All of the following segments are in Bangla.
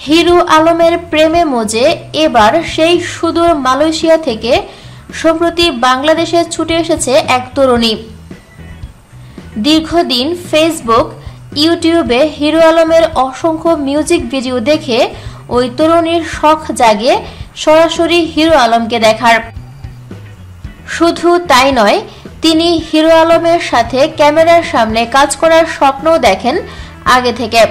হিরো আলমের প্রেমে মজে এবার সেই সুদূর মালয়েশিয়া থেকে সম্প্রতি বাংলাদেশে ছুটে এসেছে এক তরুণী। দীর্ঘদিন ফেসবুক, ইউটিউবে হিরো আলমের অসংখ্য মিউজিক ভিডিও দেখে ওই তরুণীর শখ জাগে সরাসরি হিরো আলমকে দেখার। শুধু তাই নয়, তিনি হিরো আলমের সাথে ক্যামেরার সামনে কাজ করার স্বপ্নও দেখেন আগে থেকে।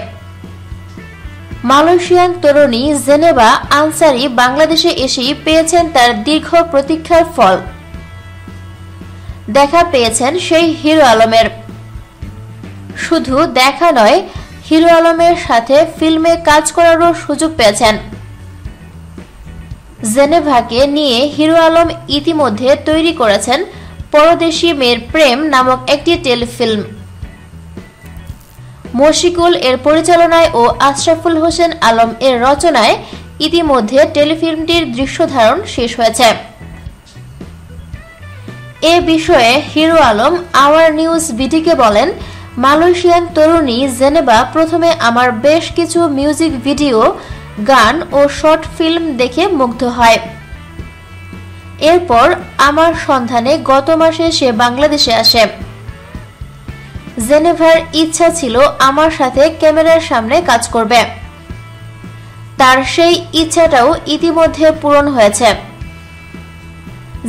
মালয়েশিয়ান তরুণী জেনেভা আনসারি বাংলাদেশে এসেই পেয়েছেন তার দীর্ঘ প্রতীক্ষার ফল। দেখা পেয়েছেন সেই হিরো আলমের। শুধু দেখা নয়, হিরো আলমের সাথে ফিল্মে কাজ করারও সুযোগ পেয়েছেন। জেনেভাকে নিয়ে হিরো আলম ইতিমধ্যে তৈরি করেছেন পরদেশী মেয়ের প্রেম নামক একটি টেলিফিল্ম। মশিকুল এর পরিচালনায় ও আশরাফুল হোসেন আলম এর রচনায় ইতিমধ্যে টেলিফিল্মটির দৃশ্যধারণ শেষ হয়েছে। এ বিষয়ে হিরো আলম আওয়ার নিউজ বিটিকে বলেন, মালয়েশিয়ান তরুণী জেনেভা প্রথমে আমার বেশ কিছু মিউজিক ভিডিও, গান ও শর্ট ফিল্ম দেখে মুগ্ধ হয়। এরপর আমার সন্ধানে গত মাসে সে বাংলাদেশে আসে। জেনেভার ইচ্ছা ছিল আমার সাথে ক্যামেরার সামনে কাজ করবে। তার সেই ইচ্ছাটাও ইতিমধ্যে পূরণ হয়েছে।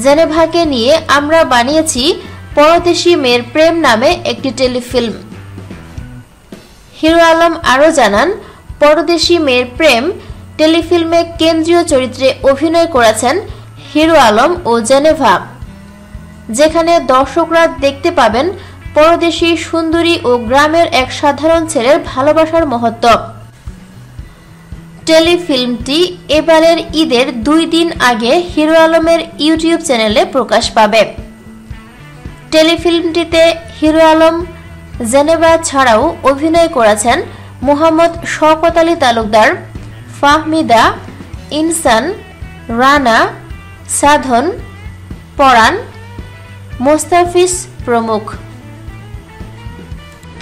জেনেভাকে নিয়ে আমরা বানিয়েছি পরদেশী মেয়ের প্রেম নামে একটি টেলিফিল্ম। হিরো আলম আরও জানান, পরদেশী মেয়ের প্রেম টেলিফিল্মে কেন্দ্রীয় চরিত্রে অভিনয় করেছেন হিরো আলম ও জেনেভা, যেখানে দর্শকরা দেখতে পাবেন পরদেশী সুন্দরী ও গ্রামের এক সাধারণ ছেলের ভালোবাসার মহত্ব। টেলিফিল্মটি এবারের ঈদের 2 দিন আগে হিরো আলমের ইউটিউব চ্যানেলে প্রকাশ পাবে। টেলিফিল্মটিতে হিরো আলম, জেনেভা ছাড়াও অভিনয় করেছেন মোহাম্মদ শওকত আলী তালুকদার, ফাহমিদা, ইনসান, রানা, সাধন, পরাণ, মোস্তাফিজ প্রমুখ।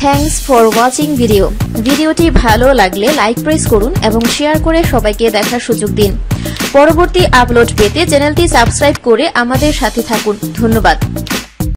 Thanks for watching video. ভিডিওটি ভালো লাগলে লাইক প্রেস করুন এবং শেয়ার করে সবাইকে দেখার সুযোগ দিন। পরবর্তী আপলোড পেতে চ্যানেলটি সাবস্ক্রাইব করে আমাদের সাথে থাকুন। ধন্যবাদ।